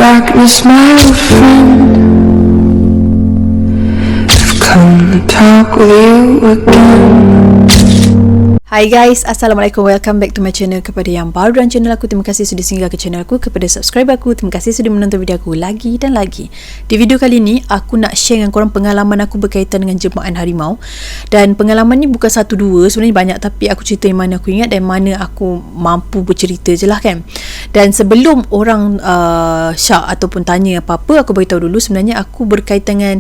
darkness, my old friend. I've come to talk with you again. Hai guys, Assalamualaikum, welcome back to my channel. Kepada yang baru dalam channel aku, terima kasih sudah singgah ke channel aku. Kepada subscribe aku, terima kasih sudah menonton video aku lagi dan lagi. Di video kali ni, aku nak share dengan korang pengalaman aku berkaitan dengan jemaah harimau. Dan pengalaman ni bukan satu dua, sebenarnya banyak, tapi aku cerita yang mana aku ingat dan mana aku mampu bercerita je lah kan. Dan sebelum orang syak ataupun tanya apa-apa, aku beritahu dulu sebenarnya aku berkaitan dengan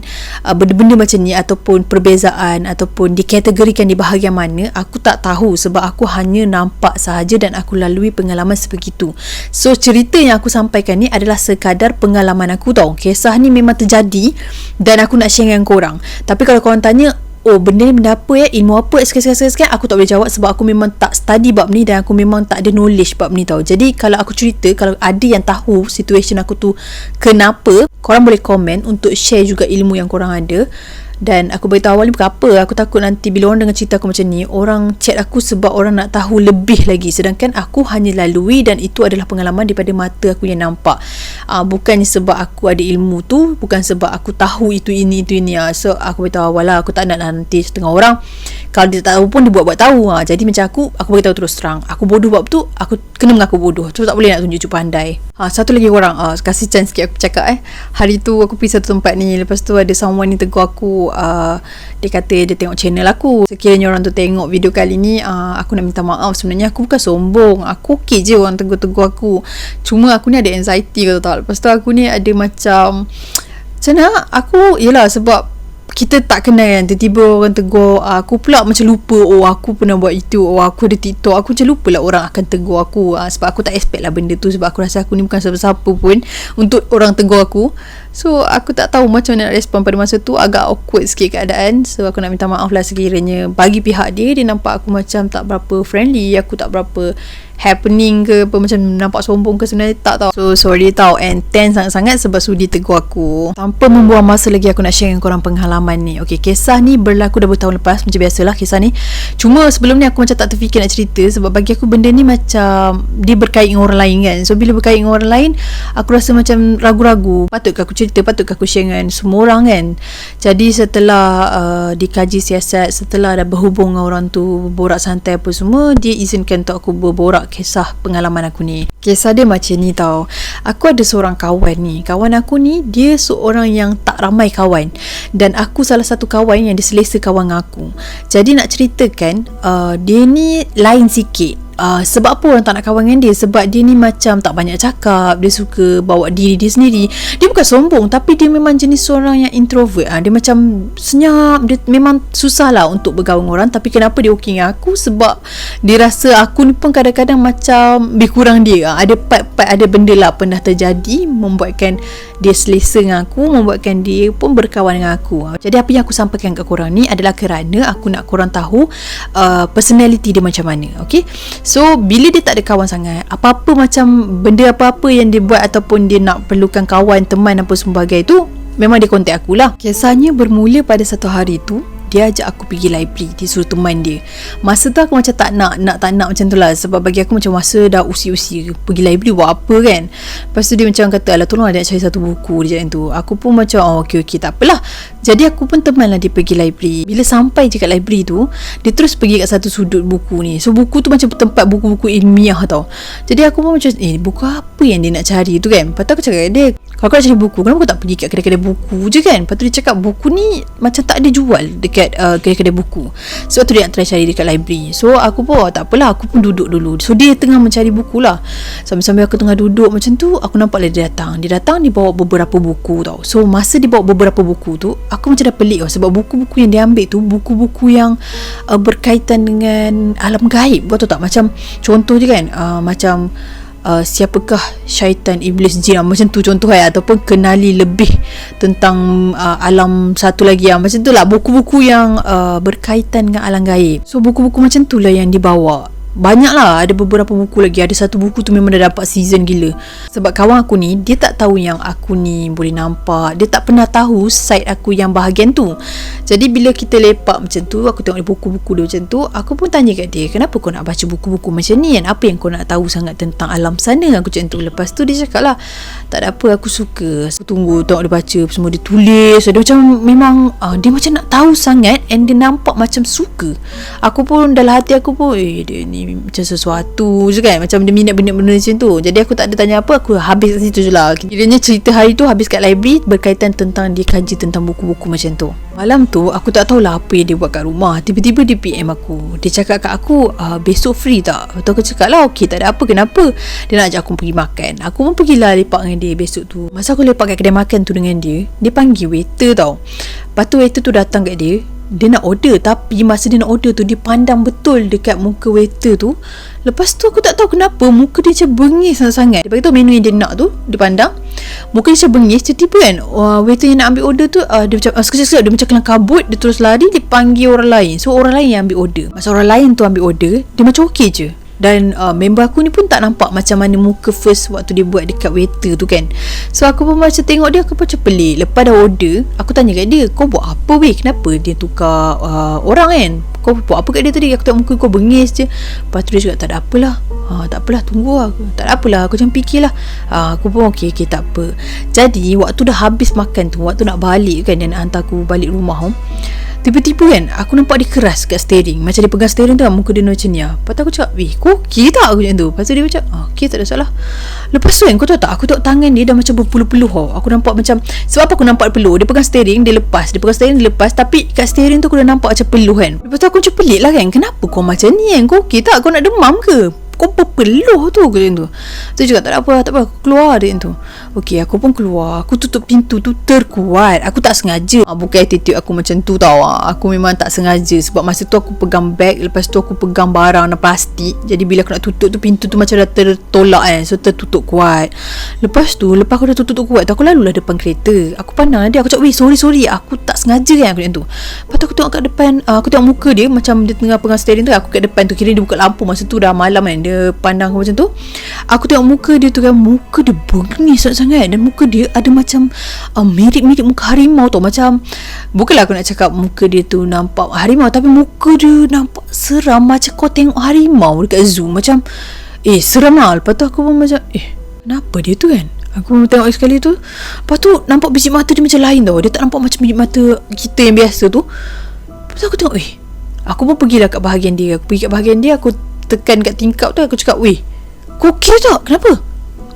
benda-benda macam ni ataupun perbezaan ataupun dikategorikan di bahagian mana, aku tak tahu sebab aku hanya nampak sahaja dan aku lalui pengalaman sebegitu. So cerita yang aku sampaikan ni adalah sekadar pengalaman aku tau. Kisah ni memang terjadi dan aku nak share dengan korang. Tapi kalau korang tanya, oh benda ni benda apa ya, ilmu apa, sekian, aku tak boleh jawab sebab aku memang tak study bab ni dan aku memang tak ada knowledge bab ni tau. Jadi kalau aku cerita, kalau ada yang tahu situation aku tu kenapa, korang boleh komen untuk share juga ilmu yang korang ada. Dan aku beritahu awal ni bukan apa, aku takut nanti bila orang dengar cerita aku macam ni, orang chat aku sebab orang nak tahu lebih lagi, sedangkan aku hanya lalui dan itu adalah pengalaman daripada mata aku yang nampak. Bukannya sebab aku ada ilmu tu, bukan sebab aku tahu itu ini. So aku beritahu awal lah, aku tak nak nanti setengah orang kalau dia tak tahu pun dia buat tahu. Jadi macam aku beritahu terus terang, aku bodoh bab tu, aku kena mengaku bodoh. So tak boleh nak tunjuk pandai. Satu lagi korang, kasih chance sikit aku cakap. Hari tu aku pergi satu tempat ni, lepas tu ada someone ni tegur aku. Dia kata dia tengok channel aku. Sekiranya orang tu tengok video kali ni, aku nak minta maaf. Sebenarnya aku bukan sombong, aku okey je orang tegur-tegur aku. Cuma aku ni ada anxiety kau tahu. Lepas tu aku ni ada macam mana aku, yelah sebab kita tak kenal kan, tiba-tiba orang tegur aku pula macam lupa, oh aku pernah buat itu, oh aku ada TikTok, aku macam lupa lah orang akan tegur aku. Sebab aku tak expect lah benda tu, sebab aku rasa aku ni bukan siapa-siapa pun untuk orang tegur aku. So aku tak tahu macam mana nak respon pada masa tu, agak awkward sikit keadaan. So aku nak minta maaf lah sekiranya bagi pihak dia nampak aku macam tak berapa friendly, aku tak berapa happening ke apa, macam nampak sombong ke, sebenarnya tak tahu. So sorry tau, and tense sangat-sangat sebab sudi tegur aku. Tanpa membuang masa lagi, aku nak share dengan korang pengalaman ni. Okay, kisah ni berlaku dah bertahun lepas, macam biasalah kisah ni. Cuma sebelum ni aku macam tak terfikir nak cerita, sebab bagi aku benda ni macam dia berkait dengan orang lain kan. So bila berkait dengan orang lain, aku rasa macam ragu-ragu, patutkah aku cerita, patutkah aku share dengan semua orang kan. Jadi setelah dikaji siasat, setelah dah berhubung dengan orang tu, borak santai apa semua, dia izinkan untuk aku berborak kisah pengalaman aku ni. Kisah dia macam ni tau. Aku ada seorang kawan ni. Kawan aku ni, dia seorang yang tak ramai kawan, dan aku salah satu kawan yang dia selesa kawan dengan aku. Jadi nak ceritakan, dia ni lain sikit. Sebab apa orang tak nak kawan dengan dia? Sebab dia ni macam tak banyak cakap, dia suka bawa diri dia sendiri. Dia bukan sombong, tapi dia memang jenis seorang yang introvert. Dia macam senyap, dia memang susah lah untuk bergaul dengan orang. Tapi kenapa dia okey dengan aku? Sebab dia rasa aku ni pun kadang-kadang macam lebih kurang dia. Ada part-part, ada benda lah pernah terjadi membuatkan dia selesa dengan aku, membuatkan dia pun berkawan dengan aku. Jadi apa yang aku sampaikan kat korang ni adalah kerana aku nak korang tahu personality dia macam mana. Okay, so bila dia tak ada kawan sangat, apa-apa macam benda apa-apa yang dia buat ataupun dia nak perlukan kawan, teman apa sebagainya tu, memang dia kontak aku lah. Kisahnya bermula pada satu hari tu, dia ajak aku pergi library, dia suruh teman dia. Masa tu aku macam tak nak macam tu lah, sebab bagi aku macam masa dah usi-usi pergi library buat apa kan. Lepas tu dia macam kata, alah tolong ada nak cari satu buku dia macam tu. Aku pun macam okey tak apalah. Jadi aku pun teman lah dia pergi library. Bila sampai je kat library tu, dia terus pergi kat satu sudut buku ni. So buku tu macam tempat buku-buku ilmiah tau. Jadi aku pun macam buku apa yang dia nak cari tu kan. Lepas tu aku cakap dia, kalau kau nak cari buku, kenapa kau tak pergi kat kedai-kedai buku je kan? Lepas tu dia cakap buku ni macam tak ada jual dekat kedai-kedai buku. Sebab tu dia nak try cari dekat library. So aku pun tak apalah, aku pun duduk dulu. So dia tengah mencari buku lah. Sambil-sambil aku tengah duduk macam tu, aku nampak dia datang. Dia bawa beberapa buku tau. So masa dia bawa beberapa buku tu, aku macam dah pelik tau. Sebab buku-buku yang dia ambil tu buku-buku yang berkaitan dengan alam gaib. Kau tahu tak? Macam contoh je kan, macam siapakah syaitan, iblis, jin, macam tu contoh ataupun kenali lebih tentang alam satu lagi macam tu lah, buku-buku yang berkaitan dengan alam gaib. So buku-buku macam tu lah yang dibawa. banyak lah, ada beberapa buku lagi. Ada satu buku tu memang dah dapat season gila. Sebab kawan aku ni, dia tak tahu yang aku ni boleh nampak. Dia tak pernah tahu side aku yang bahagian tu. Jadi bila kita lepak macam tu, aku tengok buku-buku dia macam tu, aku pun tanya kat dia, kenapa kau nak baca buku-buku macam ni kan? Apa yang kau nak tahu sangat tentang alam sana? Aku macam tu. Lepas tu dia cakap lah, tak ada apa, aku suka. Aku tunggu tengok dia baca semua, dia tulis. Dia macam memang dia macam nak tahu sangat, and dia nampak macam suka. Aku pun dalam hati aku pun, dia ni macam sesuatu je kan, macam dia minat benda-benda macam tu. Jadi aku tak ada tanya apa, aku habis kat situ je lah. Kiranya cerita hari tu habis kat library berkaitan tentang dia kaji tentang buku-buku macam tu. Malam tu aku tak tahulah apa yang dia buat kat rumah. Tiba-tiba dia PM aku. Dia cakap kat aku, besok free tak? Lepas tu aku cakap lah, okey, tak ada apa, kenapa? Dia nak ajak aku pergi makan. Aku pun pergilah lepak dengan dia besok tu. Masa aku lepak kat kedai makan tu dengan dia, dia panggil waiter tau. Lepas tu waiter tu datang kat dia, dia nak order, tapi masa dia nak order tu, dia pandang betul dekat muka waiter tu. Lepas tu aku tak tahu kenapa muka dia macam bengis sangat-sangat. Dia beritahu menu yang dia nak tu, dia pandang muka dia macam bengis. Tiba-tiba kan waiter yang nak ambil order tu, dia macam sekejap dia macam kelang kabut. Dia terus lari, dia panggil orang lain. So orang lain yang ambil order. Masa orang lain tu ambil order, dia macam okey je. Dan member aku ni pun tak nampak macam mana muka first waktu dia buat dekat waiter tu kan. So aku pun macam tengok dia, aku macam pelik. Lepas dah order, aku tanya kat dia, kau buat apa weh? Kenapa dia tukar orang kan? Kau buat apa kat dia tadi? Aku tengok muka kau bengis je. Lepas tu dia cakap, tak ada apalah. Tak apalah, tunggu lah. Tak ada apalah, aku macam fikirlah. Aku pun okey, tak apa. Jadi waktu dah habis makan tu, waktu nak balik kan, dia nak hantar aku balik rumah tiba-tiba kan aku nampak dia keras kat steering. Macam dia pegang steering tu, muka dia macam ni. Lepas tu aku cakap, weh, kau okey tak? Aku macam tu. Lepas tu dia macam, okey, tak ada salah. Lepas tu kan, kau tahu tak, aku tengok tangan dia dah macam berpeluh-peluh. Aku nampak macam, sebab apa aku nampak peluh? Dia pegang steering, dia lepas. Dia pegang steering, dia lepas. Tapi kat steering tu aku dah nampak macam peluh kan. Lepas tu aku macam pelik lah kan, kenapa kau macam ni kan? Kau okey tak? Kau nak demam ke? Kau berpeluh tu macam tu. Tu juga tak ada apa, aku keluar dia tu. Okey, aku pun keluar. Aku tutup pintu tu terkuat. Aku tak sengaja. Bukan attitude aku macam tu tau. Aku memang tak sengaja. Sebab masa tu aku pegang beg, lepas tu aku pegang barang dan plastik. Jadi bila aku nak tutup tu, pintu tu macam dah tertolak kan. So tertutup kuat. Lepas aku dah tutup kuat tu, aku lalulah depan kereta. Aku pandang dia, aku cakap, weh, sorry, aku tak sengaja kan, aku macam tu. Lepas tu aku tengok kat depan, aku tengok muka dia macam dia tengah pegang steering tu. Aku kat depan tu, kira dia buka lampu. Masa tu dah malam kan, dia pandang aku macam tu. Aku tengok muka dia tu kan, muka dia bengis sangat-sangat. Dan muka dia ada macam mirip-mirip muka harimau tau. Macam, bukanlah aku nak cakap muka dia tu nampak harimau, tapi muka dia nampak seram. Macam kau tengok harimau dekat zoo. Macam seram lah. Lepas tu aku pun macam, kenapa dia tu kan? Aku tengok sekali tu. Lepas tu nampak biji mata dia macam lain tau. Dia tak nampak macam biji mata kita yang biasa tu. Lepas tu aku tengok, aku pun pergilah kat bahagian dia. Aku pergi kat bahagian dia, aku tekan kat tingkap tu. Aku cakap, weh, kau okey tak? Kenapa?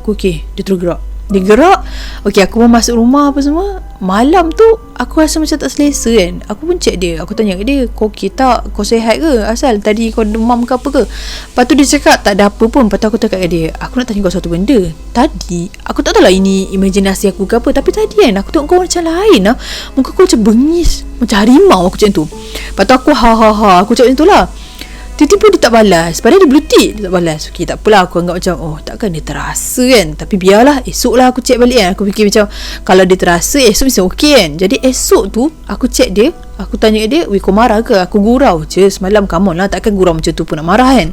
Aku okey. Dia terus gerak. Dia gerak. Okey, aku pun masuk rumah apa semua. Malam tu aku rasa macam tak selesa kan. Aku pun check dia. Aku tanya kat dia, kau okey tak? Kau sihat ke? Asal tadi kau demam ke apa ke? Lepas tu dia cakap tak ada apa pun. Lepas tu aku cakap kat dia, aku nak tanya kau satu benda. Tadi aku tak tahulah ini imajinasi aku ke apa, tapi tadi kan aku tengok kau macam lain lah. Muka kau macam bengis, macam harimau. Aku macam tu. Lepas tu aku aku cakap macam tu lah. Tiba-tiba dia tak balas. Padahal dia blue tick, dia tak balas. Okey, tak apalah. Aku anggap macam, takkan dia terasa kan. Tapi biarlah, esok lah aku check balik kan. Aku fikir macam, kalau dia terasa, esok mesti okey kan. Jadi esok tu aku check dia. Aku tanya dia, weh, kau marah ke? Aku gurau je semalam, come on lah. Takkan gurau macam tu pun nak marah kan.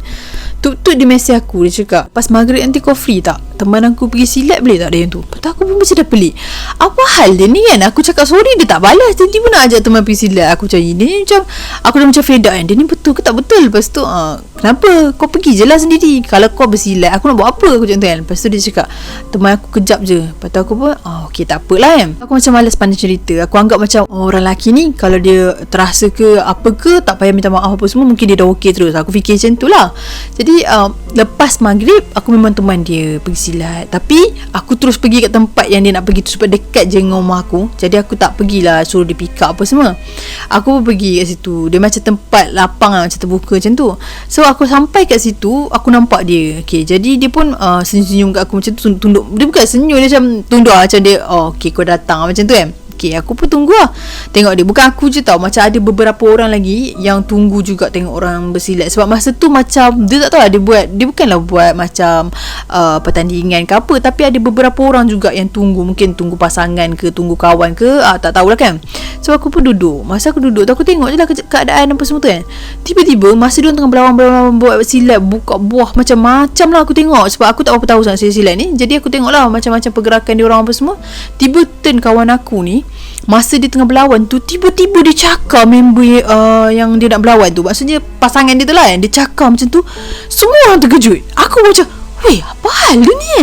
Tuk dia mesej aku. Dia cakap, pas maghrib nanti kau free tak? Teman aku pergi silat boleh tak dia yang tu? Lepas tu aku pun macam dah pelik. Apa hal dia ni kan? Aku cakap sorry, dia tak balas. Tiba-tiba nak ajak teman pergi silat. Aku macam ini macam, aku dah macam fed up kan. Dia ni betul ke tak betul? Lepas tu kenapa? Kau pergi je lah sendiri. Kalau kau bersilat, aku nak buat apa? Aku macam tu kan. Lepas tu dia cakap, teman aku kejap je. Lepas tu aku pun okey, tak apalah kan. Aku macam malas pandai cerita. Aku anggap macam orang lelaki ni, kalau dia terasa ke apa ke, tak payah minta maaf apa semua, mungkin dia dah okey terus. Aku fikir macam tu lah. Jadi lepas maghrib aku memang teman dia pergi silat. Tapi aku terus pergi kat tempat yang dia nak pergi tu, sebab dekat je dengan rumah aku. Jadi aku tak pergilah suruh dia pick up apa semua. Aku pun pergi kat situ. Dia macam tempat lapang lah, macam terbuka macam tu. So aku sampai kat situ, aku nampak dia. Okay, jadi dia pun senyum-senyum kat aku macam tu, tunduk. Dia bukan senyum, dia macam tunduk lah, macam dia okey, kau datang macam tu kan. Okay, aku pun tunggu lah. Tengok dia. Bukan aku je tau, macam ada beberapa orang lagi yang tunggu juga tengok orang bersilat. Sebab masa tu macam dia tak tahu lah, dia bukanlah buat macam pertandingan ke apa, tapi ada beberapa orang juga yang tunggu. Mungkin tunggu pasangan ke, tunggu kawan ke, tak tahulah kan. So aku pun duduk. Masa aku duduk tu, aku tengok je lah keadaan apa semua tu kan. Tiba-tiba masa dia tengah berlawan buat silat, buka buah macam-macam lah aku tengok. Sebab aku tak apa tahu sangat silat ni. Jadi aku tengok lah macam-macam pergerakan dia orang apa semua. Tiba turn kawan aku ni, masa dia tengah berlawan tu, tiba-tiba dia cakap member yang dia nak berlawan tu, maksudnya pasangan dia tu lah kan, dia cakap macam tu. Semua orang terkejut. Aku macam, weh, apa hal dia ni?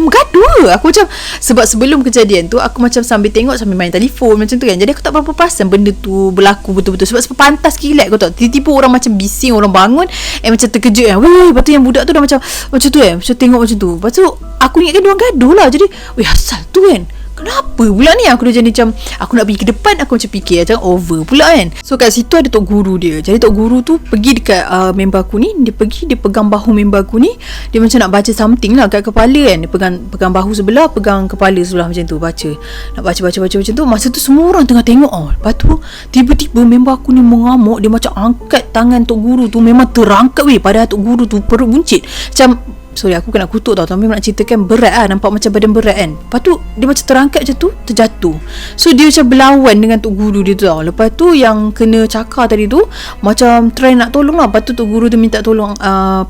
Gaduh. Aku macam, sebab sebelum kejadian tu aku macam sambil tengok, sambil main telefon macam tu kan. Jadi aku tak berapa perasan benda tu berlaku betul-betul. Sebab pantas kilat kau tahu. Tiba-tiba orang macam bising, orang bangun macam terkejut kan. Weh, lepas tu yang budak tu dah macam tu kan, macam tengok macam tu. Lepas tu aku ingatkan diorang gaduh lah. Jadi, weh, asal tu kan, kenapa pula ni? Aku dah jadi macam, aku nak pergi ke depan, aku macam fikir macam over pula kan. So kat situ ada tok guru dia. Jadi tok guru tu pergi dekat member aku ni. Dia pergi, dia pegang bahu member aku ni. Dia macam nak baca something lah kat kepala kan. Dia pegang bahu sebelah, pegang kepala sebelah macam tu, baca. Nak baca macam tu. Masa tu semua orang tengah tengok. Lepas tu tiba-tiba member aku ni mengamuk. Dia macam angkat tangan tok guru tu. Memang terangkat weh. Padahal tok guru tu perut buncit. Macam, sorry aku kena kutuk tau, tapi nak ceritakan berat lah, nampak macam badan berat kan. Lepas tu dia macam terangkat macam tu, terjatuh. So dia macam berlawan dengan tok guru dia tu tau. Lepas tu yang kena cakar tadi tu macam try nak tolong lah. Lepas tu tok guru tu minta tolong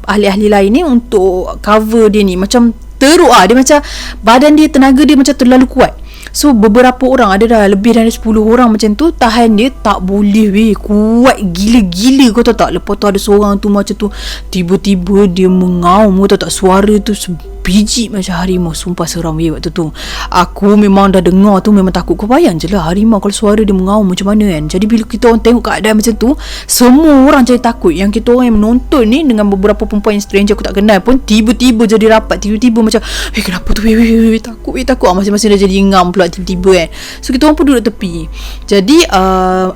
ahli-ahli lain ni untuk cover dia ni. Macam teruk lah, dia macam badan dia, tenaga dia macam terlalu kuat. So beberapa orang, ada dah lebih dari 10 orang macam tu, tahan dia tak boleh weh. Kuat gila-gila kau tahu tak. Lepas tu ada seorang tu macam tu, tiba-tiba dia mengaum, kau tahu tak, suara tu biji macam harimau. Sumpah seram weh waktu tu. Aku memang dah dengar tu memang takut. Kau bayang je lah harimau kalau suara dia mengaum macam mana kan. Jadi bila kita orang tengok keadaan macam tu, semua orang jadi takut. Yang kita orang yang menonton ni dengan beberapa perempuan yang stranger aku tak kenal pun, tiba-tiba jadi rapat. Tiba-tiba macam, kenapa tu weh, takut. Masing-masing dah jadi ngam pula tiba-tiba kan. So kita orang pun duduk tepi. Jadi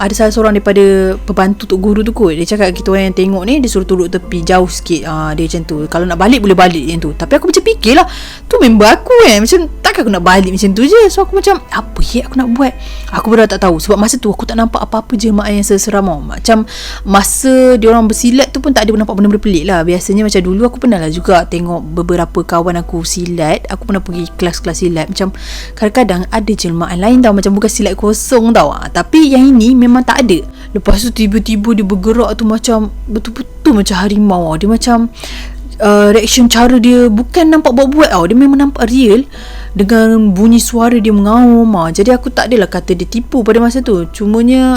ada salah seorang daripada pembantu tok guru tu kot, dia cakap kita orang yang tengok ni, dia suruh duduk tepi jauh sikit. Dia macam tu, kalau nak balik boleh balik macam tu. Tapi aku macam fikir lah, tu member aku kan, macam takkan aku nak balik macam tu je. So aku macam, apa aku nak buat? Aku benar tak tahu. Sebab masa tu aku tak nampak apa-apa jemaah yang seseram tau. Macam masa diorang bersilat tu pun tak ada nampak benda-benda pelik lah. Biasanya macam dulu aku pernah lah juga tengok beberapa kawan aku silat. Aku pernah pergi kelas-kelas silat. Macam kadang-kadang ada jelmaan lain tau, macam bukan silat kosong tau. Tapi yang ini memang tak ada. Lepas tu tiba-tiba dia bergerak tu macam betul-betul macam harimau. Dia macam reaction cara dia bukan nampak buat-buat tau. Dia memang nampak real dengan bunyi suara dia mengaum. Jadi aku tak adalah kata dia tipu pada masa tu. Cumanya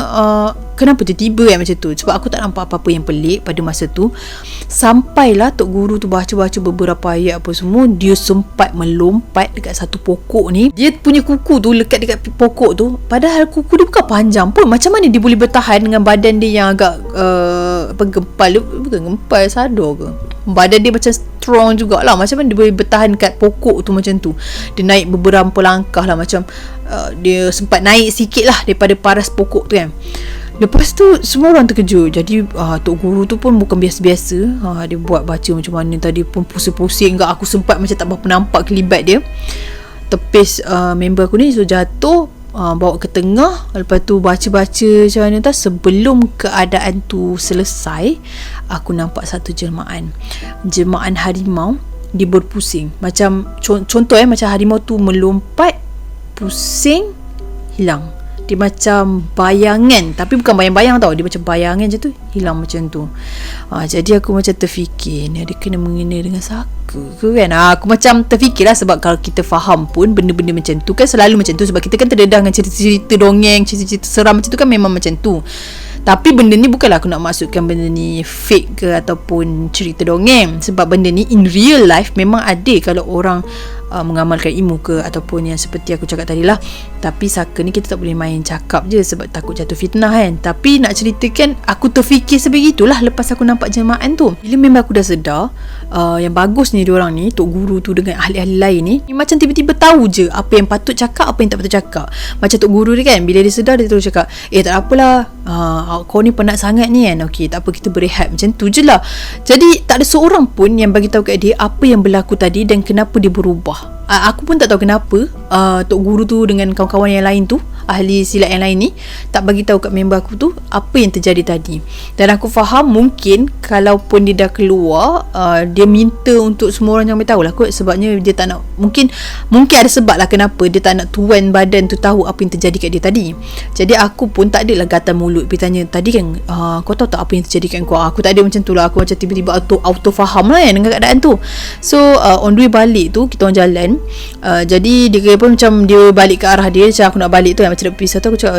kenapa tiba-tiba macam tu. Sebab aku tak nampak apa-apa yang pelik pada masa tu. Sampailah tok guru tu baca-baca beberapa ayat apa semua, dia sempat melompat dekat satu pokok ni. Dia punya kuku tu lekat dekat pokok tu, padahal kuku dia bukan panjang pun. Macam mana dia boleh bertahan dengan badan dia yang agak gempal, bukan gempal, sadar ke, badan dia macam strong jugalah. Macam mana dia boleh bertahan kat pokok tu macam tu. Dia naik beberapa langkah lah, macam dia sempat naik sikit lah daripada paras pokok tu kan. Lepas tu semua orang terkejut. Jadi tok guru tu pun bukan biasa-biasa. Dia buat baca macam mana tadi pun pusing-pusing. Aku sempat macam tak berapa nampak kelibat dia. Tepis member aku ni, so jatuh, bawa ke tengah. Lepas tu baca-baca macam mana tak. Sebelum keadaan tu selesai, aku nampak satu jelmaan harimau. Dia berpusing. Macam contoh macam harimau tu melompat, pusing, hilang. Dia macam bayangan, tapi bukan bayang-bayang tau. Dia macam bayangan je tu, hilang macam tu. Jadi aku macam terfikir, ni ada kena mengena dengan saka ke kan. Aku macam terfikirlah. Sebab kalau kita faham pun benda-benda macam tu kan selalu macam tu. Sebab kita kan terdedah dengan cerita-cerita dongeng, cerita-cerita seram macam tu kan, memang macam tu. Tapi benda ni bukanlah aku nak maksudkan benda ni fake ke ataupun cerita dongeng. Sebab benda ni in real life memang ada kalau orang mengamalkan ilmu ke ataupun yang seperti aku cakap tadi lah. Tapi saka ni kita tak boleh main cakap je sebab takut jatuh fitnah kan. Tapi nak ceritakan, aku terfikir sebegitulah lepas aku nampak jemaah tu. Bila memang aku dah sedar yang bagus ni diorang ni, tok guru tu dengan ahli-ahli lain ni macam tiba-tiba tahu je apa yang patut cakap, apa yang tak patut cakap. Macam tok guru ni kan, bila dia sedar dia terus cakap, tak apalah, kau ni penat sangat ni kan, okey tak apa, kita berehat. Macam tu je lah. Jadi tak ada seorang pun yang bagi tahu kat dia apa yang berlaku tadi dan kenapa dia berubah. Aku pun tak tahu kenapa tok guru tu dengan kawan-kawan yang lain tu ahli silat yang lain ni tak bagi tahu kat member aku tu apa yang terjadi tadi. Dan aku faham mungkin kalaupun dia dah keluar, dia minta untuk semua orang yang tahu lah kot, sebabnya dia tak nak, mungkin ada sebab lah kenapa dia tak nak tuan badan tu tahu apa yang terjadi kat dia tadi. Jadi aku pun tak adalah gatal mulut pergi tanya, tadi kan kau tahu tak apa yang terjadi kat kau? Aku tak ada macam tu lah. Aku macam tiba-tiba auto faham lah dengan keadaan tu. So on the way balik tu kita orang jalan, jadi dia kira pun macam dia balik ke arah dia, macam aku nak balik tu kan, macam nak pisah tu. Aku cakap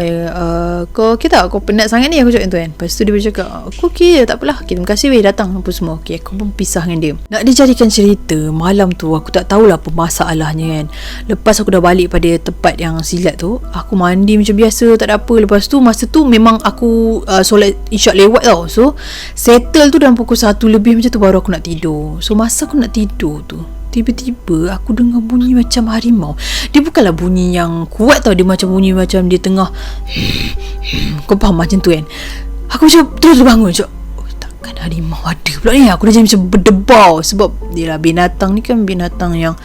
kau kita kau penat sangat ni, aku cakap tu kan. Lepas tu dia cakap aku okey tak apalah, okay, terima kasih weh datang apa semua. Okey, aku pun pisah dengan dia. Nak dijadikan cerita, malam tu aku tak tahulah apa masalahnya kan. Lepas aku dah balik pada tempat yang silat tu, aku mandi macam biasa, tak ada apa. Lepas tu masa tu memang aku solat isyak lewat tau. So settle tu dalam pukul 1 lebih macam tu baru aku nak tidur. So masa aku nak tidur tu, tiba-tiba aku dengar bunyi macam harimau. Dia bukanlah bunyi yang kuat tau, dia macam bunyi macam dia tengah kau faham macam tu kan. Aku macam terus bangun macam takkan harimau ada pula ni. Aku dah jadi macam berdebau, sebab dia lah binatang ni kan binatang yang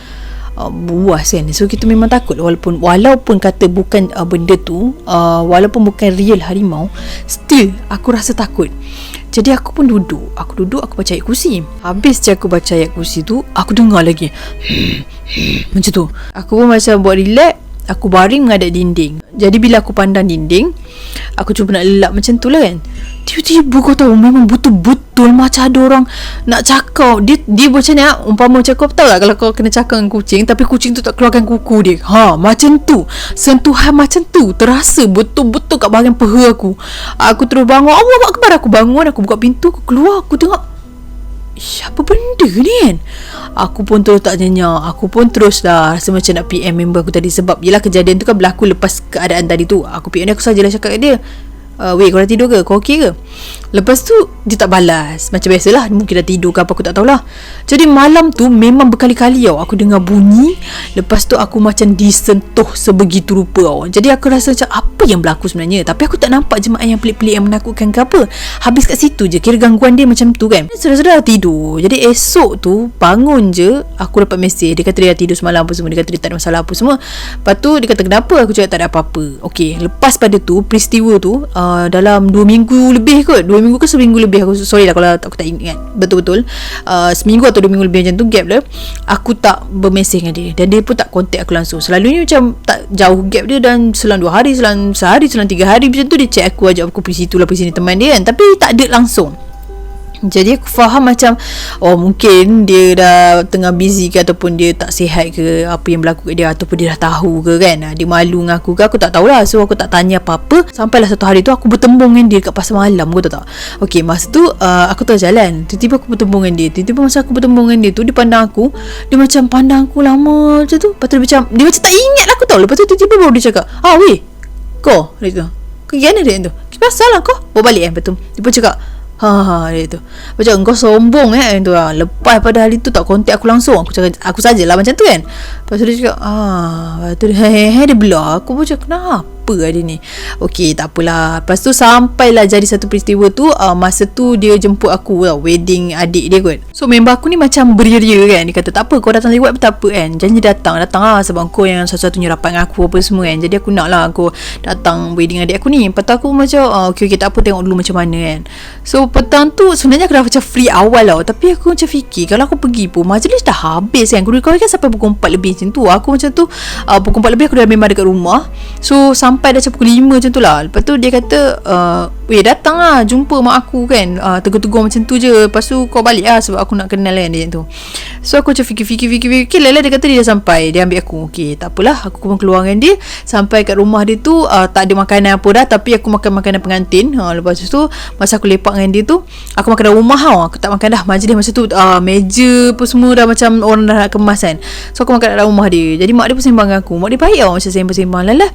buas kan. So kita memang takut walaupun kata bukan benda tu, walaupun bukan real harimau, still aku rasa takut. Jadi aku pun duduk aku baca ayat kursi. Habis je aku baca ayat kursi tu, aku dengar lagi macam tu. Aku pun macam buat relax, aku baring menghadap dinding. Jadi bila aku pandang dinding, aku cuba nak lelap macam tu lah kan. Tiba-tiba kau tahu, memang betul-betul macam ada orang nak cakap. Dia macam ni, umpama macam kau tahu tak kalau kau kena cakap dengan kucing, tapi kucing tu tak keluarkan kuku dia. Macam tu. Sentuhan macam tu terasa betul-betul kat bahagian peha aku. Aku terus bangun, Allah Akbar. Aku bangun, aku buka pintu, aku keluar, aku tengok apa benda ni kan. Aku pun terus tak nyenyak. Aku pun terus dah rasa macam nak PM member aku tadi. Sebab yelah kejadian tu kan berlaku lepas keadaan tadi tu. Aku PM dia, aku sajalah cakap kat dia, weh kau dah tidur ke? Kau okey ke? Lepas tu dia tak balas. Macam biasalah, mungkin dah tidur ke apa, aku tak tahulah. Jadi malam tu memang berkali-kali aku dengar bunyi. Lepas tu aku macam disentuh sebegitu rupa Jadi aku rasa macam apa yang berlaku sebenarnya. Tapi aku tak nampak jemaah yang pelik-pelik yang menakutkan ke apa. Habis kat situ je, kira gangguan dia macam tu kan. Sudah-sudah tidur. Jadi esok tu bangun je, aku dapat mesej. Dia kata dia dah tidur semalam apa semua. Dia kata dia tak ada masalah apa semua. Lepas tu dia kata kenapa? Aku cakap tak ada apa-apa. Okey, lepas pada tu peristiwa tu dalam 2 minggu lebih kot. 2 minggu ke seminggu lebih, aku sorry lah kalau aku tak ingat betul-betul, seminggu atau 2 minggu lebih macam tu gap dia. Aku tak bermesej dengan dia, dan dia pun tak contact aku langsung. Selalunya macam tak jauh gap dia, dan selang 2 hari, selang sehari, selang 3 hari macam tu dia chat aku, ajak aku pergi situ lah, pergi sini teman dia kan. Tapi tak ada langsung. Jadi aku faham macam mungkin dia dah tengah busy ke, ataupun dia tak sihat ke, apa yang berlaku kat dia, ataupun dia dah tahu ke kan. Dia malu dengan aku ke, aku tak tahulah. So aku tak tanya apa-apa. Sampailah satu hari tu aku bertembung dengan dia kat pasar malam, kau tahu tak. Okey, masa tu aku tengah jalan, tiba-tiba aku bertembung dengan dia. Tiba-tiba masa aku bertembung dengan dia tu, dia pandang aku, dia macam pandang aku lama macam tu. Lepas tu dia macam tak ingat aku tau. Lepas tu tiba-tiba baru dia cakap, weh kau, dia tu gimana dia tu, kenapa lah kau bawa balik kan. Lepas tu dia pun cakap dia tu macam kau sombong tu lah. Lepas pada hari tu tak kontak aku langsung. Aku cakap aku sajalah macam tu kan. Lepas tu dia cakap lepas tu dia belah. Aku pun cakap kenapa dia ni. Okey, tak apalah. Lepas tu sampailah jadi satu peristiwa tu. Masa tu dia jemput aku wedding adik dia kot. So member aku ni macam beria-ria kan. Dia kata tak apa, kau datang lewat pun tak apa kan. Janji datang lah, sebab kau yang satu-satunya rapat dengan aku apa semua kan. Jadi aku nak lah aku datang wedding adik aku ni. Lepas tu aku macam okey tak apa, tengok dulu macam mana kan. So petang tu sebenarnya aku dah macam free awal tau. Tapi aku macam fikir, kalau aku pergi pun majlis dah habis kan. Kau kan sampai pukul 4 lebih macam tu. Aku macam tu pukul 4 lebih aku dah memang dekat rumah. So sampai dah macam pukul 5 macam tu lah. Lepas tu dia kata weh datang lah jumpa mak aku kan. Tegur-tegur macam tu je. Lepas tu kau balik lah, sebab aku nak kenal kan dia tu. So aku macam fikir Lala dia kata dia dah sampai, dia ambil aku. Okey tak apalah, aku pun keluar dengan dia. Sampai kat rumah dia tu tak ada makanan apa dah, tapi aku makan makanan pengantin. Lepas tu masa aku lepak dengan dia tu, aku makan dah rumah aku tak makan dah majlis masa tu. Meja apa semua dah macam orang dah nak kemas kan. So aku makan dalam rumah dia. Jadi mak dia pun sembang dengan aku. Mak dia baik macam sembang-sembang. Lala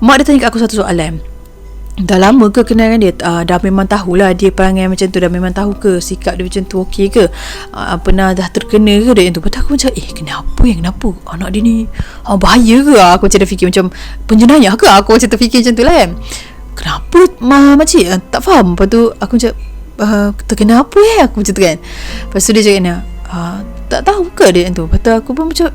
mak dia tanya kat aku satu soalan, dah lama ke kenal dengan dia? Dah memang tahulah dia perangai macam tu, dah memang tahu ke sikap dia macam tu okey ke, pernah dah terkena ke dia tu. Lepas tu aku macam kenapa anak dia ni bahaya ke. Aku macam dah fikir macam penjenayah ke, aku macam terfikir macam tu lah kan. Kenapa makcik tak faham. Lepas tu aku macam terkena apa aku macam tu kan. Lepas tu dia cakap tak tahu ke dia tu. Lepas tu aku pun macam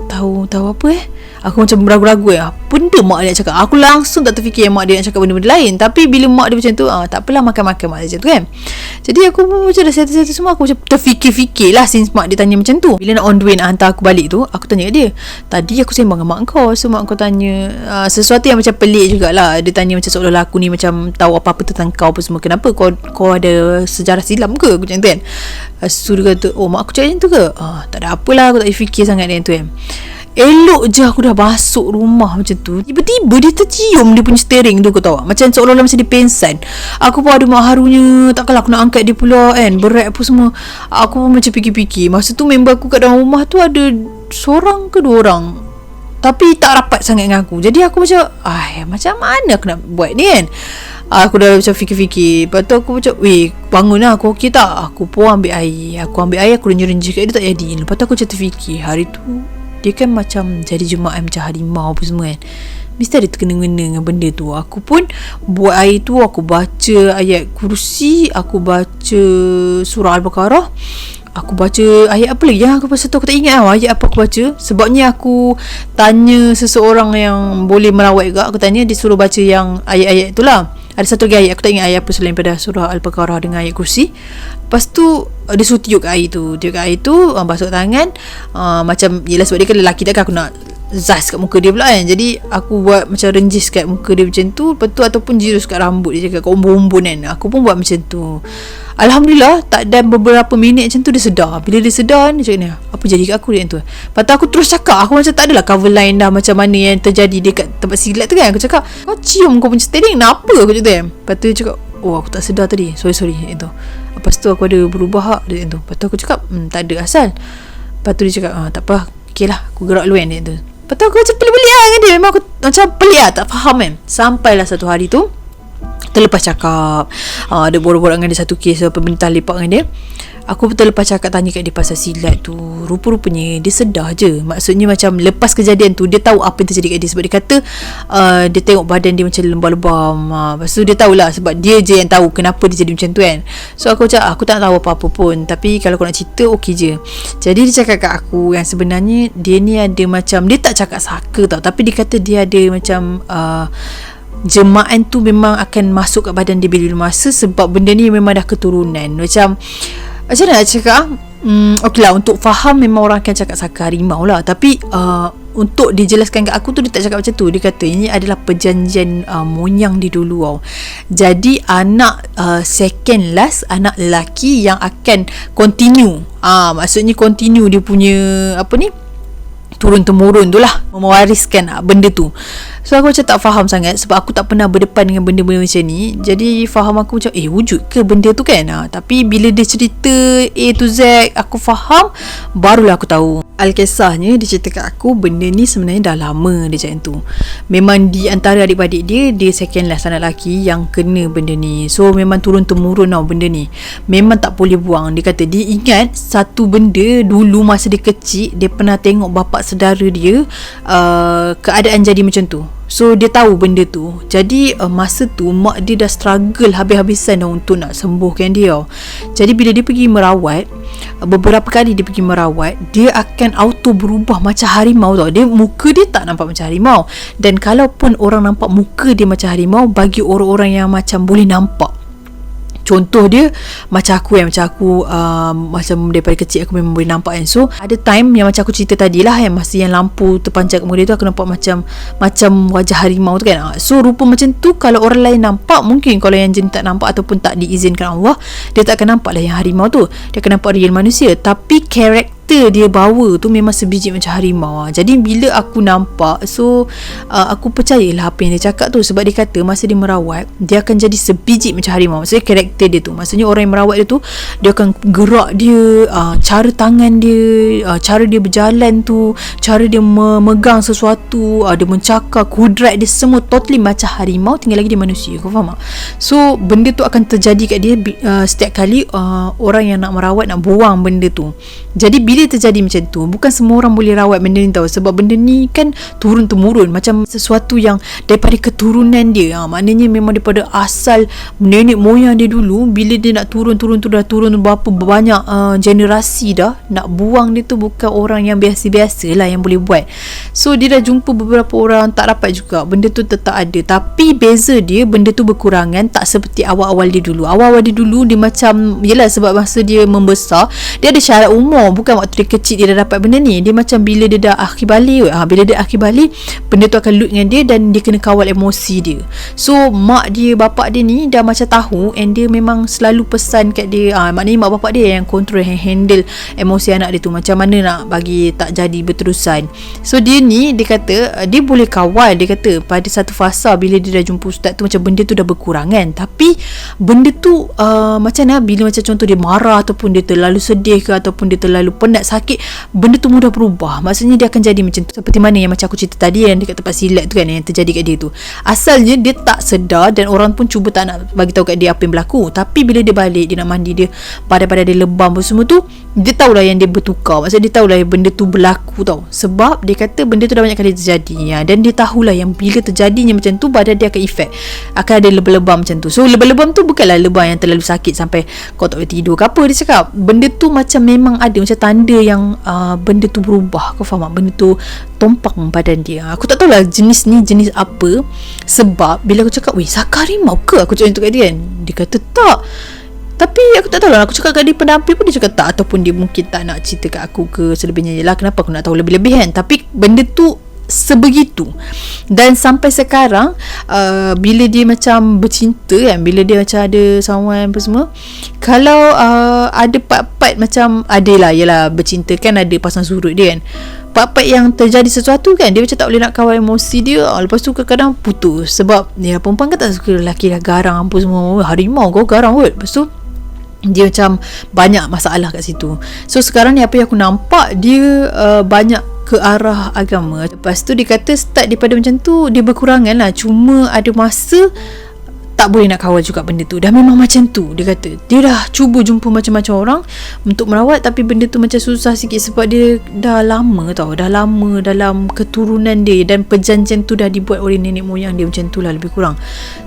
tahu apa Aku macam ragu-ragu benda mak dia nak cakap. Aku langsung tak terfikir yang mak dia nak cakap benda-benda lain. Tapi bila mak dia macam tu, tak apalah, makan-makan mak dia macam tu kan. Jadi aku pun macam dah settle semua. Aku macam terfikir-fikir lah since mak dia tanya macam tu. Bila nak on the way nak hantar aku balik tu, aku tanya kat dia, tadi aku sembang dengan mak kau, so mak kau tanya sesuatu yang macam pelik jugalah. Dia tanya macam seolah-olah aku ni macam tahu apa-apa tentang kau apa semua. Kenapa kau ada sejarah silam ke? Aku macam tu kan. So dia kata, oh mak aku cakap macam tu ke? Tak ada apalah, aku tak fikir sangat dia tu kan. Elok je aku dah masuk rumah macam tu, tiba-tiba dia tercium dia punya steering tu, kau tahu tak? Macam seolah-olah macam dia pengsan. Aku pun ada mak harunya, takkanlah aku nak angkat dia pula kan, berat apa semua. Aku pun macam fikir-fikir. Masa tu member aku kat dalam rumah tu ada seorang ke dua orang, tapi tak rapat sangat dengan aku. Jadi aku macam macam mana aku nak buat ni kan. Aku dah macam fikir-fikir. Lepas tu aku macam, bangun lah, aku okey tak? Aku pun ambil air. Aku renji-renji kat dia, tak jadi. Lepas tu aku macam terfikir, hari tu dia kan macam jadi jemaah macam harimau apa semua kan. Mesti ada terkena-kena dengan benda tu. Aku pun buat air tu, aku baca ayat kursi, aku baca surah Al-Baqarah, aku baca ayat apa lagi yang aku pasal tu aku tak ingat ayat apa aku baca. Sebabnya aku tanya seseorang yang boleh merawat juga. Aku tanya, dia suruh baca yang ayat-ayat tu lah. Ada satu lagi ayat, aku tak ingat ayat apa selain pada surah Al-Baqarah dengan ayat kursi. Lepas tu dia suruh tiup kat air tu, basuh tangan. Macam yelah, sebab dia kan lelaki, takkan aku nak zas kat muka dia pula kan. Jadi aku buat macam renjis kat muka dia macam tu. Lepas tu ataupun jirus kat rambut dia, cakap kat umbun-umbun kan. Aku pun buat macam tu. Alhamdulillah, tak ada beberapa minit macam tu dia sedar. Bila dia sedar, dia cakap ni, apa jadi kat aku dia tu. Lepas tu aku terus cakap, aku macam tak adalah cover line dah macam mana yang terjadi dekat tempat silat tu kan. Aku cakap, kau cium kau punya steering, kenapa? Aku cakap tu kan. Lepas tu dia cakap, aku tak sedar tadi, sorry itu. Lepas tu aku ada berubah hak dia tu. Lepas tu aku cakap, tak ada asal. Lepas tu dia cakap, tak apa, okey lah, aku gerak dulu kan dia tu. Lepas tu aku macam pelik-pelik lah dengan dia. Memang aku macam pelik lah, tak faham kan. Sampailah satu hari tu, terlepas cakap, ada borak-borak dengan dia satu kes pemerintah lepak dengan dia. Aku terlepas cakap, tanya kat dia pasal silat tu. Rupa-rupanya dia sedar je. Maksudnya macam lepas kejadian tu, dia tahu apa yang terjadi kat dia. Sebab dia kata dia tengok badan dia macam lebam-lebam. Lepas tu dia tahulah, sebab dia je yang tahu kenapa dia jadi macam tu kan. So aku cakap, aku tak tahu apa-apa pun, tapi kalau kau nak cerita, okey je. Jadi dia cakap kat aku yang sebenarnya dia ni ada macam, dia tak cakap saka tau, tapi dia kata dia ada macam jemaah tu memang akan masuk kat badan dia bila masa. Sebab benda ni memang dah keturunan. Macam mana nak cakap, okey lah, untuk faham memang orang akan cakap saka harimau lah. Tapi untuk dijelaskan kat aku tu, dia tak cakap macam tu. Dia kata ini adalah perjanjian moyang di dulu tau. Jadi anak second last, anak lelaki yang akan continue, maksudnya continue dia punya turun-temurun tu lah, mewariskan benda tu. So aku macam tak faham sangat, sebab aku tak pernah berdepan dengan benda-benda macam ni. Jadi faham aku macam wujud ke benda tu kan. Tapi bila dia cerita A to Z, aku faham, barulah aku tahu. Al-Kisahnya dia cerita kat aku, benda ni sebenarnya dah lama dia macam tu. Memang di antara adik-beradik dia second last anak lelaki yang kena benda ni. So memang turun-temurun tau benda ni. Memang tak boleh buang. Dia kata dia ingat satu benda dulu masa dia kecil, dia pernah tengok bapa saudara dia keadaan jadi macam tu. So dia tahu benda tu. Jadi masa tu mak dia dah struggle habis-habisan untuk nak sembuhkan dia. Jadi bila dia pergi merawat, beberapa kali dia pergi merawat, dia akan auto berubah macam harimau tau. Dia, muka dia tak nampak macam harimau. Dan kalaupun orang nampak muka dia macam harimau, bagi orang-orang yang macam boleh nampak, contoh dia macam aku macam daripada kecil aku memang boleh nampak kan. So ada time yang macam aku cerita tadi lah, yang masa yang lampu terpancar kat muka dia tu, aku nampak macam wajah harimau tu kan. So rupa macam tu kalau orang lain nampak, mungkin kalau yang jin tak nampak ataupun tak diizinkan Allah, dia tak akan nampak lah yang harimau tu. Dia akan nampak real manusia. Tapi karakter dia bawa tu memang sebiji macam harimau. Jadi bila aku nampak, so aku percayalah apa yang dia cakap tu. Sebab dia kata masa dia merawat, dia akan jadi sebiji macam harimau. Maksudnya karakter dia tu, maksudnya orang yang merawat dia tu, dia akan gerak dia, cara tangan dia, cara dia berjalan tu, cara dia memegang sesuatu, dia mencakap, kudrat dia semua totally macam harimau, tinggal lagi dia manusia. Kau faham tak? So benda tu akan terjadi kat dia setiap kali orang yang nak merawat nak buang benda tu. Jadi bila bila terjadi macam tu, bukan semua orang boleh rawat benda ni tau. Sebab benda ni kan turun-temurun, macam sesuatu yang daripada keturunan dia. Maknanya memang daripada asal nenek moyang dia dulu, bila dia nak turun berapa banyak generasi dah, nak buang dia tu bukan orang yang biasa-biasa lah yang boleh buat. So dia dah jumpa beberapa orang, tak dapat juga, benda tu tetap ada. Tapi beza dia, benda tu berkurangan, tak seperti awal-awal dia dulu. Awal-awal dia dulu, dia macam, yelah sebab masa dia membesar, dia ada syarat umur. Bukan waktu dia kecil dia dah dapat benda ni. Dia macam bila dia dah akhir balik, bila dia akhir balik, benda tu akan loop dengan dia dan dia kena kawal emosi dia. So mak dia, bapak dia ni dah macam tahu, and dia memang selalu pesan kat dia, maknanya mak bapak dia yang control, yang handle emosi anak dia tu, macam mana nak bagi tak jadi berterusan. So dia ni, dia kata dia boleh kawal. Dia kata pada satu fasa bila dia dah jumpa ustaz tu, macam benda tu dah berkurangan. Tapi benda tu macam mana, bila macam contoh dia marah, ataupun dia terlalu sedih ke, ataupun dia terlalu penat, sakit, benda tu mudah berubah. Maksudnya dia akan jadi macam tu. Seperti mana yang macam aku cerita tadi, yang dekat tempat silat tu kan, yang terjadi kat dia tu. Asalnya dia tak sedar, dan orang pun cuba tak nak bagi tahu kat dia apa yang berlaku. Tapi bila dia balik, dia nak mandi, dia badan-badan dia lebam semua tu, dia tahulah yang dia bertukar. Maksudnya dia tahulah yang benda tu berlaku tau. Sebab dia kata benda tu dah banyak kali terjadi, dan dia tahulah yang bila terjadinya macam tu, badan dia akan efek, akan ada lebam-lebam macam tu. So lebam-lebam tu bukanlah lebam yang terlalu sakit sampai kau tak boleh tidur ke apa. Dia cakap benda tu macam memang ada macam tanda yang benda tu berubah. Kau faham tak? Benda tu tompang badan dia. Aku tak tahulah jenis ni jenis apa. Sebab bila aku cakap, weh saka harimau ke, aku cakap tu kat dia kan, dia kata tak. Tapi aku tak tahu lah, aku cakap kat dia pendamping pun dia cakap tak, ataupun dia mungkin tak nak cerita kat aku ke selebihnya. Yelah, kenapa aku nak tahu lebih-lebih kan. Tapi benda tu sebegitu. Dan sampai sekarang bila dia macam bercinta kan, bila dia macam ada someone apa semua, kalau ada part-part macam adalah, yelah bercinta kan ada pasang surut dia kan, part-part yang terjadi sesuatu kan, dia macam tak boleh nak kawal emosi dia. Lepas tu kadang-kadang putus. Sebab ya, perempuan kan tak suka lelaki dah garang apa semua. Harimau kau garang kot. Lepas tu dia macam banyak masalah kat situ. So sekarang ni apa yang aku nampak, dia banyak ke arah agama. Lepas tu dia kata start daripada macam tu, dia berkurangan lah. Cuma ada masa tak boleh nak kawal juga benda tu. Dah memang macam tu. Dia kata dia dah cuba jumpa macam-macam orang untuk merawat, tapi benda tu macam susah sikit. Sebab dia dah lama tau, dah lama dalam keturunan dia, dan perjanjian tu dah dibuat oleh nenek moyang dia. Macam tu lah lebih kurang.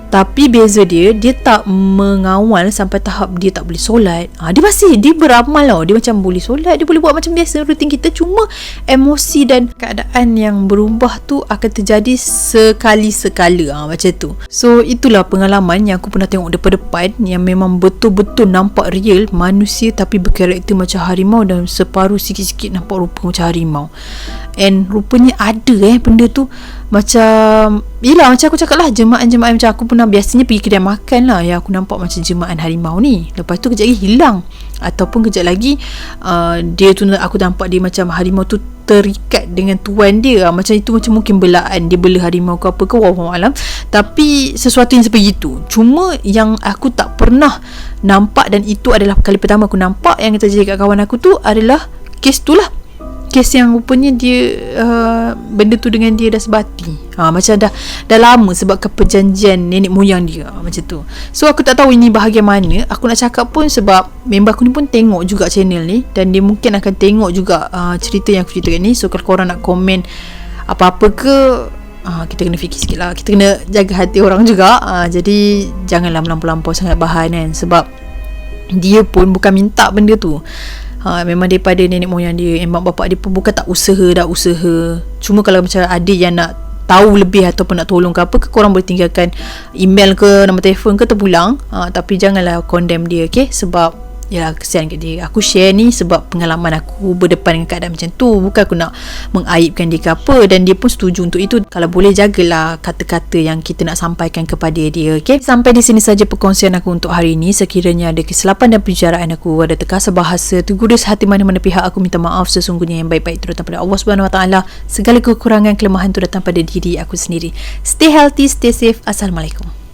Tapi beza dia tak mengawal sampai tahap dia tak boleh solat. Dia beramal tau. Dia macam boleh solat, dia boleh buat macam biasa rutin kita. Cuma emosi dan keadaan yang berubah tu akan terjadi sekali-sekala, macam tu. So itulah pengalaman yang aku pernah tengok depan-depan, yang memang betul-betul nampak real manusia tapi berkarakter macam harimau, dan separuh sikit-sikit nampak rupa macam harimau. And rupanya ada benda tu. Macam yelah, macam aku cakap lah, jemaah-jemaah macam aku pernah biasanya pergi kedai makan lah, yang aku nampak macam jemaah harimau ni. Lepas tu kejap lagi hilang, ataupun kejap lagi dia tu, aku nampak dia macam harimau tu terikat dengan tuan dia. Macam itu, macam mungkin belaan, dia bela harimau ke apa ke, wallahu alam. Tapi sesuatu yang seperti itu. Cuma yang aku tak pernah nampak, dan itu adalah kali pertama aku nampak, yang terjadi kat kawan aku tu adalah kes tu lah. Kes yang rupanya dia benda tu dengan dia dah sebati. Macam dah lama sebab perjanjian nenek moyang dia, macam tu. So aku tak tahu ini bahagian mana aku nak cakap pun, sebab member aku ni pun tengok juga channel ni, dan dia mungkin akan tengok juga cerita yang aku ceritakan ni. So kalau korang nak komen apa-apa ke, kita kena fikir sikit lah. Kita kena jaga hati orang juga. Jadi janganlah melampau-lampau sangat bahan kan. Sebab dia pun bukan minta benda tu. Memang daripada nenek moyang dia, mak bapak dia pun bukan tak dah usaha. Cuma kalau macam ada yang nak tahu lebih ataupun nak tolong ke apa ke, korang boleh tinggalkan email ke, nombor telefon ke, terpulang. Tapi janganlah condemn dia, okay? Sebab yalah, kesian kat dia. Aku share ni sebab pengalaman aku berdepan dengan keadaan macam tu. Bukan aku nak mengaibkan dia ke apa, dan dia pun setuju untuk itu. Kalau boleh, jagalah kata-kata yang kita nak sampaikan kepada dia, okay? Sampai di sini saja perkongsian aku untuk hari ini. Sekiranya ada kesilapan dan penjaraan aku, ada terkasar bahasa, tergurus hati mana-mana pihak, aku minta maaf. Sesungguhnya yang baik-baik itu datang pada Allah Subhanahu Wa Taala. Segala kekurangan, kelemahan itu datang pada diri aku sendiri. Stay healthy, stay safe. Assalamualaikum.